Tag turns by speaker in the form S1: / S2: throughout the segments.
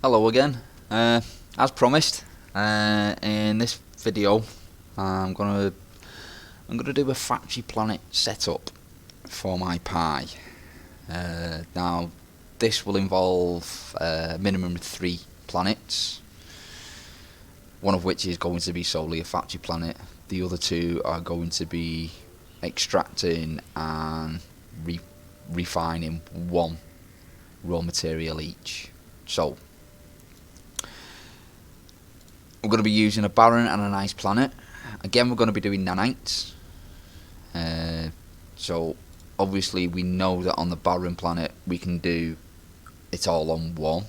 S1: Hello again. As promised, in this video, I'm gonna do a factory planet setup for my Pi. Now, this will involve a minimum of 3 planets. One of which is going to be solely a factory planet. The other 2 are going to be extracting and refining 1 raw material each. So we're going to be using a barren and a nice planet. Again, we're going to be doing nanites. So obviously we know that on the barren planet we can do it all on 1.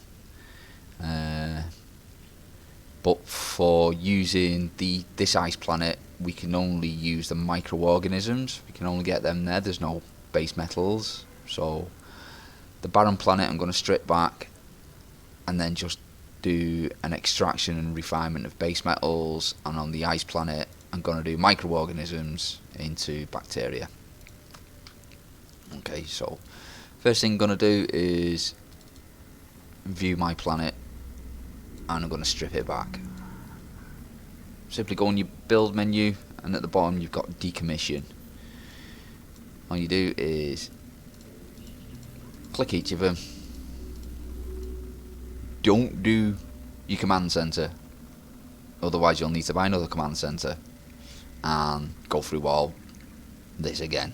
S1: But for using this ice planet, we can only use the microorganisms. We can only get them there. There's no base metals. So the barren planet I'm going to strip back and then just do an extraction and refinement of base metals, and on the ice planet I'm going to do microorganisms into bacteria. Okay, so first thing I'm going to do is view my planet, and I'm going to strip it back. Simply go on your build menu, and at the bottom you've got decommission. All you do is click each of them. Don't do your command center, otherwise you'll need to buy another command center and go through all this again,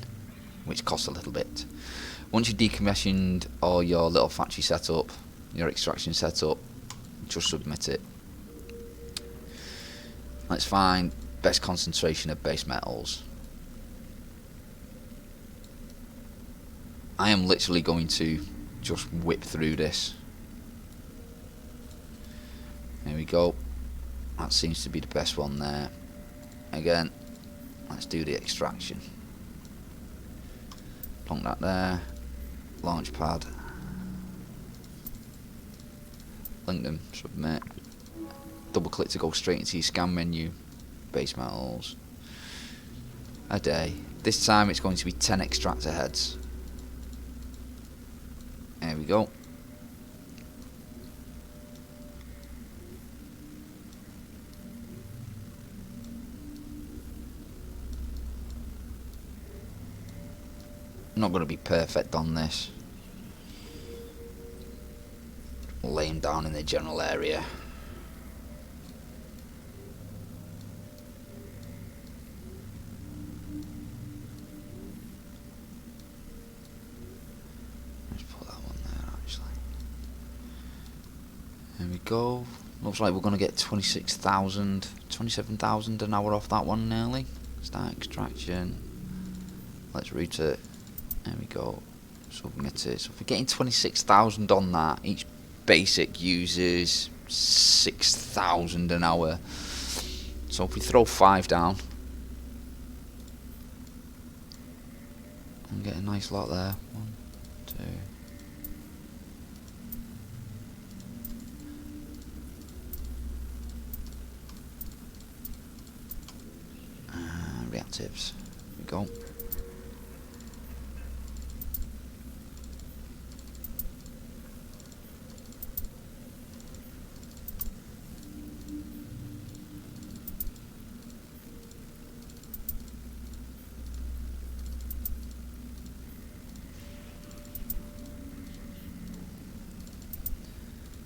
S1: which costs a little bit. Once you've decommissioned all your little factory setup, your extraction setup, just submit it. Let's find best concentration of base metals. I am literally going to just whip through this. There we go. That seems to be the best one there. Again, let's do the extraction. Plonk that there. Launch pad. Link them. Submit. Double click to go straight into your scan menu. Base metals. A day. This time it's going to be 10 extractor heads. There we go. I'm not going to be perfect on this. Lay them down in the general area. Let's put that one there actually. There we go. Looks like we're going to get 27,000 an hour off that one nearly. Start extraction. Let's route it. There we go. Submit it. So if we're getting 26,000 on that, each basic uses 6,000 an hour. So if we throw 5 down, and get a nice lot there. 1, 2. Reactives. There we go.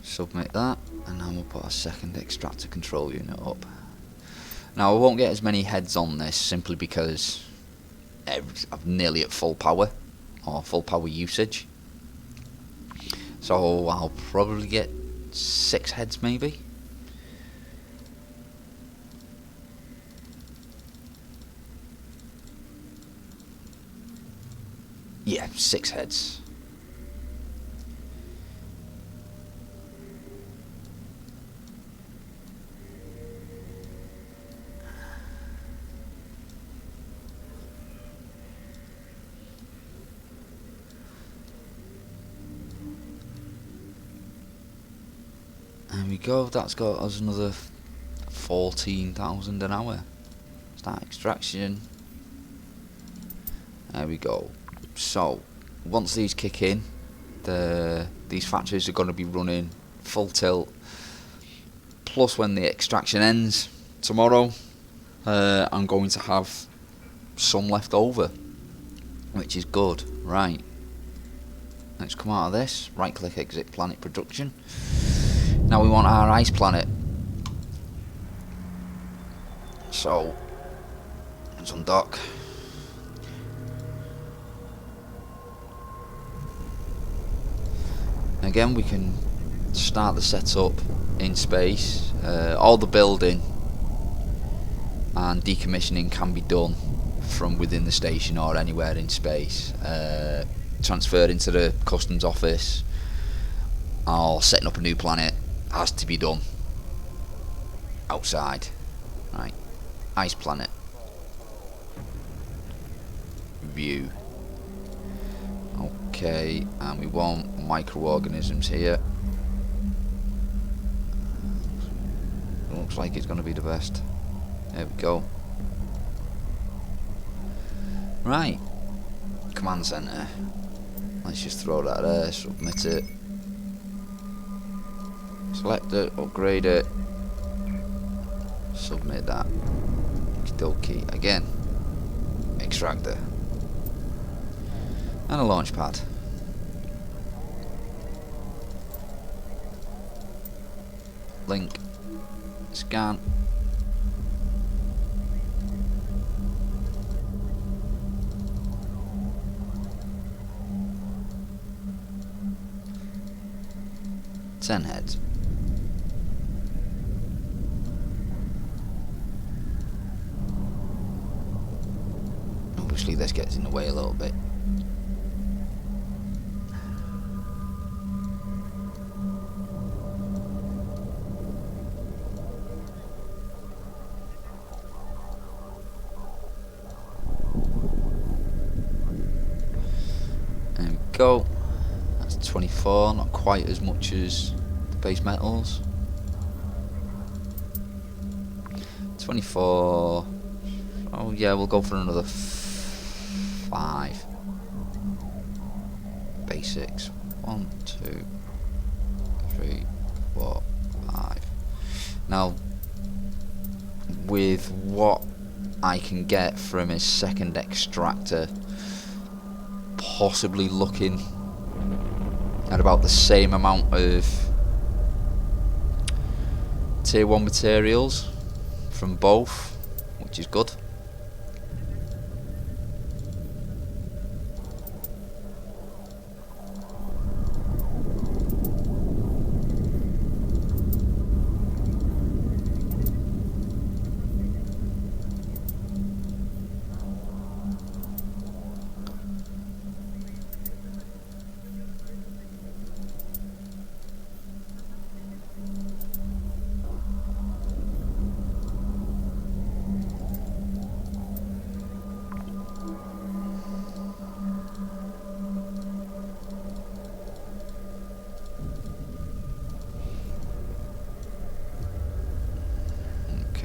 S1: Submit that, and then we'll put our second extractor control unit up. Now I won't get as many heads on this simply because I'm nearly at full power, or full power usage. So I'll probably get 6 heads maybe. Yeah, 6 heads. There we go, that's got us another 14,000 an hour. Start extraction. There we go. So once these kick in, these factories are going to be running full tilt. Plus, when the extraction ends tomorrow, I'm going to have some left over, which is good. Right, let's come out of this. Right click, exit planet production. Now we want our ice planet. So let's undock. Again, we can start the setup in space. All the building and decommissioning can be done from within the station or anywhere in space. Transferred into the customs office or setting up a new planet has to be done outside. Right, ice planet. View. Okay, and we want microorganisms here. Looks like it's going to be the best. There we go. Right, command center. Let's just throw that there, submit it. Select it, upgrade it. Submit that. Okie again. Extractor. And a launch pad. Link. Scan. Ten heads. Obviously this gets in the way a little bit. There we go. That's 24, not quite as much as the base metals. 24. Oh yeah, we'll go for another 5. Basics. 1, 2, 3, 4, 5. Now, with what I can get from his second extractor, possibly looking at about the same amount of tier 1 materials from both, which is good.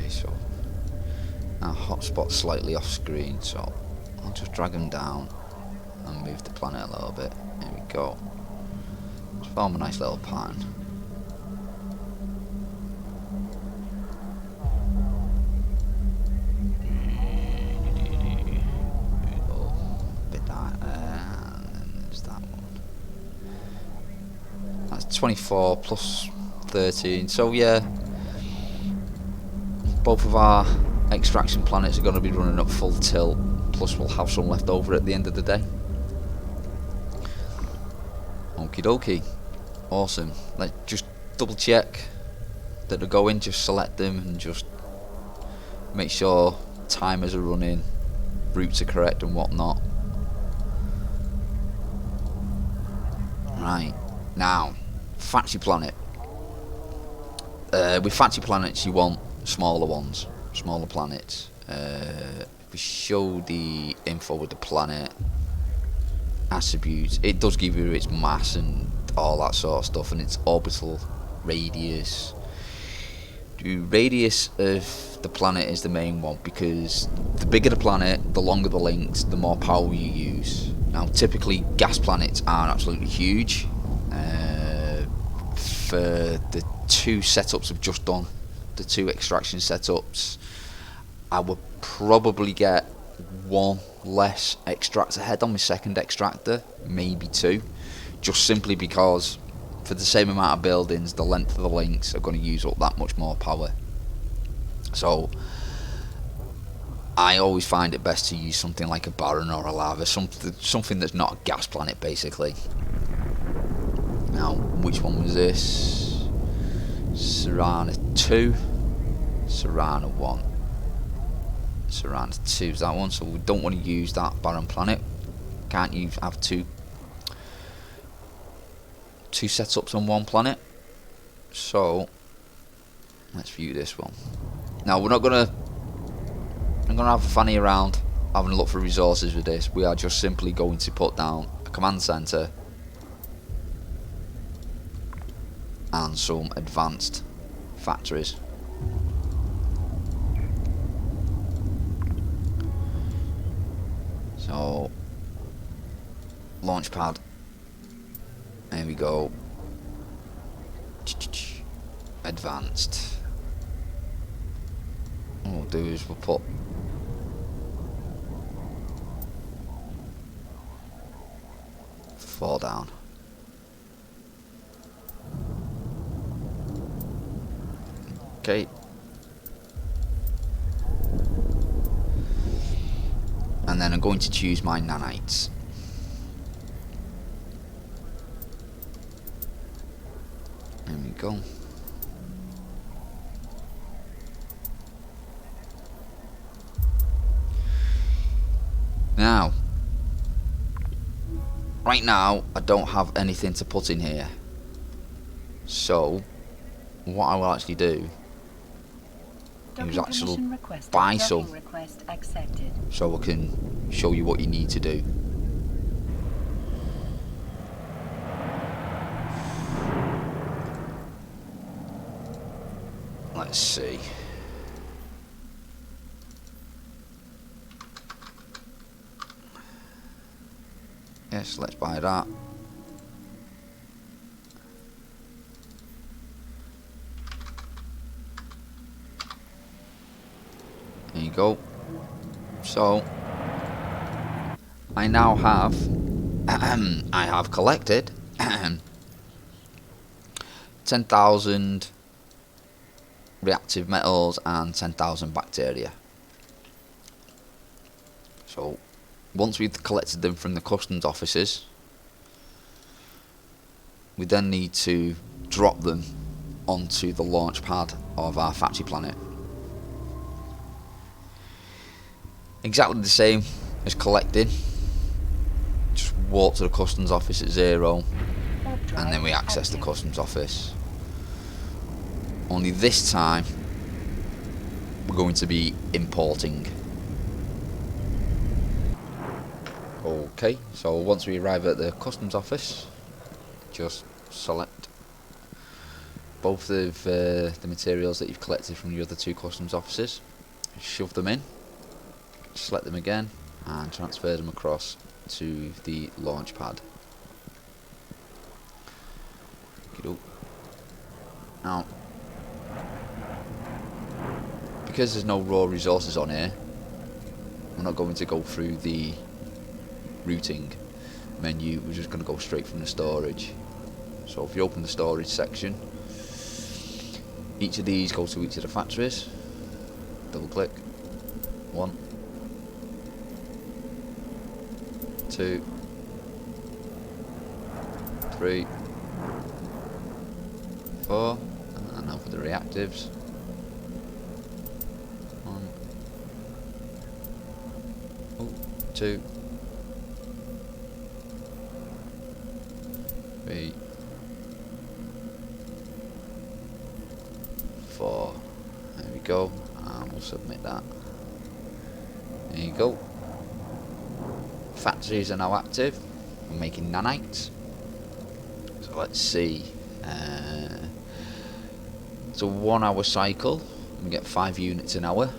S1: So our hotspot's slightly off screen, so I'll just drag them down and move the planet a little bit. There we go. Let's form a nice little pattern. Bit that, and then there's that one. That's 24 plus 13. So yeah. Both of our extraction planets are going to be running up full tilt, plus we'll have some left over at the end of the day. Okie dokie. Awesome. Let's just double check that they're going, just select them and just make sure timers are running, routes are correct and whatnot. Right, now, factory planet. With factory planets you want smaller ones, smaller planets. We show the info with the planet attributes. It does give you its mass and all that sort of stuff, and its orbital radius. The radius of the planet is the main one, because the bigger the planet, the longer the links, the more power you use. Now typically gas planets are absolutely huge. for the 2 setups I've just done, the 2 extraction setups, I would probably get 1 less extractor head on my second extractor, maybe 2, just simply because for the same amount of buildings, the length of the links are going to use up that much more power. So I always find it best to use something like a Baron or a Lava, something that's not a gas planet, basically. Now, which one was this? Serana 2, Serana 1. Serana 2 is that one, so we don't want to use that Baron planet. Can't you have two setups on one planet? So let's view this one. Now I'm gonna have a fanny around having a look for resources with this. We are just simply going to put down a command center and some advanced factories. So launch pad, there we go. Advanced. What we'll do is we'll put fall down. Okay. And then I'm going to choose my nanites. There we go. Now, right now I don't have anything to put in here, so what I will actually do is actually buy some, so I can show you what you need to do. Let's see. Yes, let's buy that. There you go. So I now have I have collected 10,000 reactive metals and 10,000 bacteria. So once we've collected them from the customs offices, we then need to drop them onto the launch pad of our factory planet. Exactly the same as collecting. Just walk to the customs office at 0 and then we access the customs office. Only this time we're going to be importing. Okay, so once we arrive at the customs office, just select both of the materials that you've collected from the other 2 customs offices, shove them in, select them again and transfer them across to the launch pad. Now, because there's no raw resources on here, we're not going to go through the routing menu, we're just going to go straight from the storage. So if you open the storage section, each of these go to each of the factories. Double click. 1, 2, 3, 4, and now for the reactives. 1, 2, 3, 4. There we go, and we'll submit that. There you go. Factories are now active. We're making nanites. So let's see. It's a 1 hour cycle. We get 5 units an hour.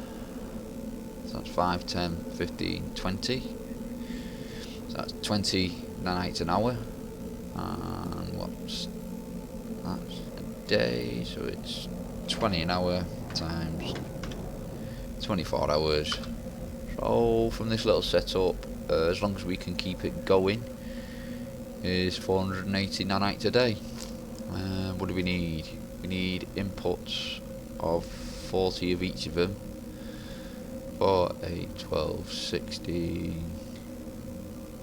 S1: So that's 5, 10, 15, 20. So that's 20 nanites an hour. And what's that? day, so it's 20 an hour times 24 hours. So from this little setup, as long as we can keep it going, is 480 nanites a day. What do we need? We need inputs of 40 of each of them. 4, 8, 12, 16,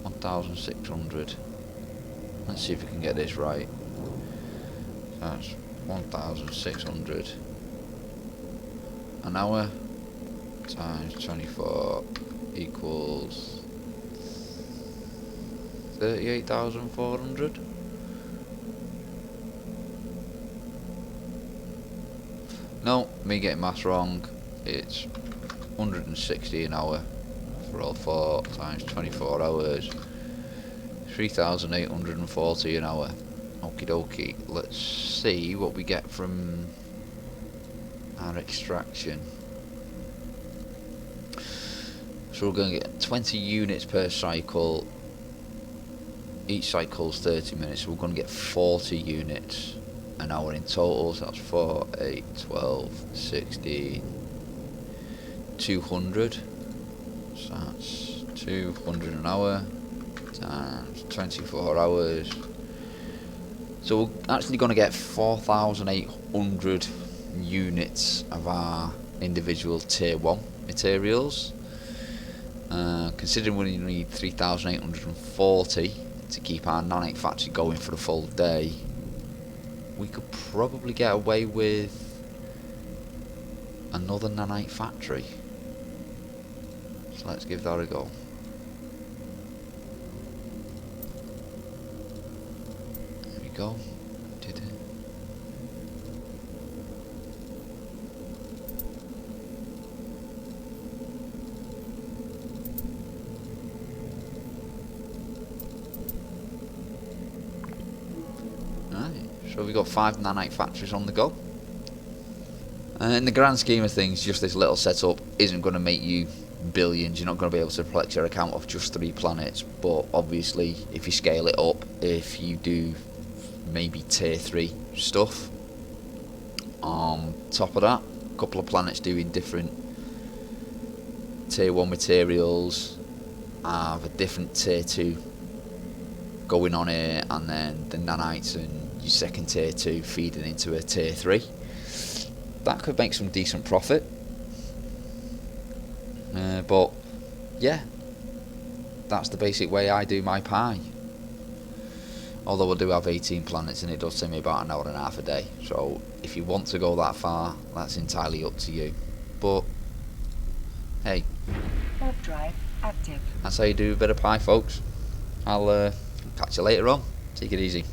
S1: 1,600. Let's see if we can get this right. That's 1,600 an hour times 24 equals 38,400. No, me getting maths wrong. It's 160 an hour for all 4 times 24 hours. 3,840 an hour. Okie dokie. Let's see what we get from our extraction. So we're going to get 20 units per cycle. Each cycle's 30 minutes, so we're going to get 40 units an hour in total. So that's 4, 8, 12, 16, 200. So that's 200 an hour times 24 hours. So we're actually going to get 4,800 units of our individual tier 1 materials. Considering we need 3,840 to keep our nanite factory going for the full day, we could probably get away with another nanite factory. So let's give that a go. There we go. Did it. So we've got 5 nanite factories on the go. In the grand scheme of things, just this little setup isn't going to make you billions. You're not going to be able to flex your account off just 3 planets. But obviously, if you scale it up, if you do maybe tier 3 stuff, on top of that, a couple of planets doing different tier 1 materials, have a different tier 2 going on here, and then the nanites and your second tier 2 feeding into a tier 3. That could make some decent profit. But yeah, that's the basic way I do my pie. Although I do have 18 planets and it does take me about an hour and a half a day. So if you want to go that far, that's entirely up to you. But hey,
S2: warp drive active.
S1: That's how you do a bit of pie, folks. I'll catch you later on. Take it easy.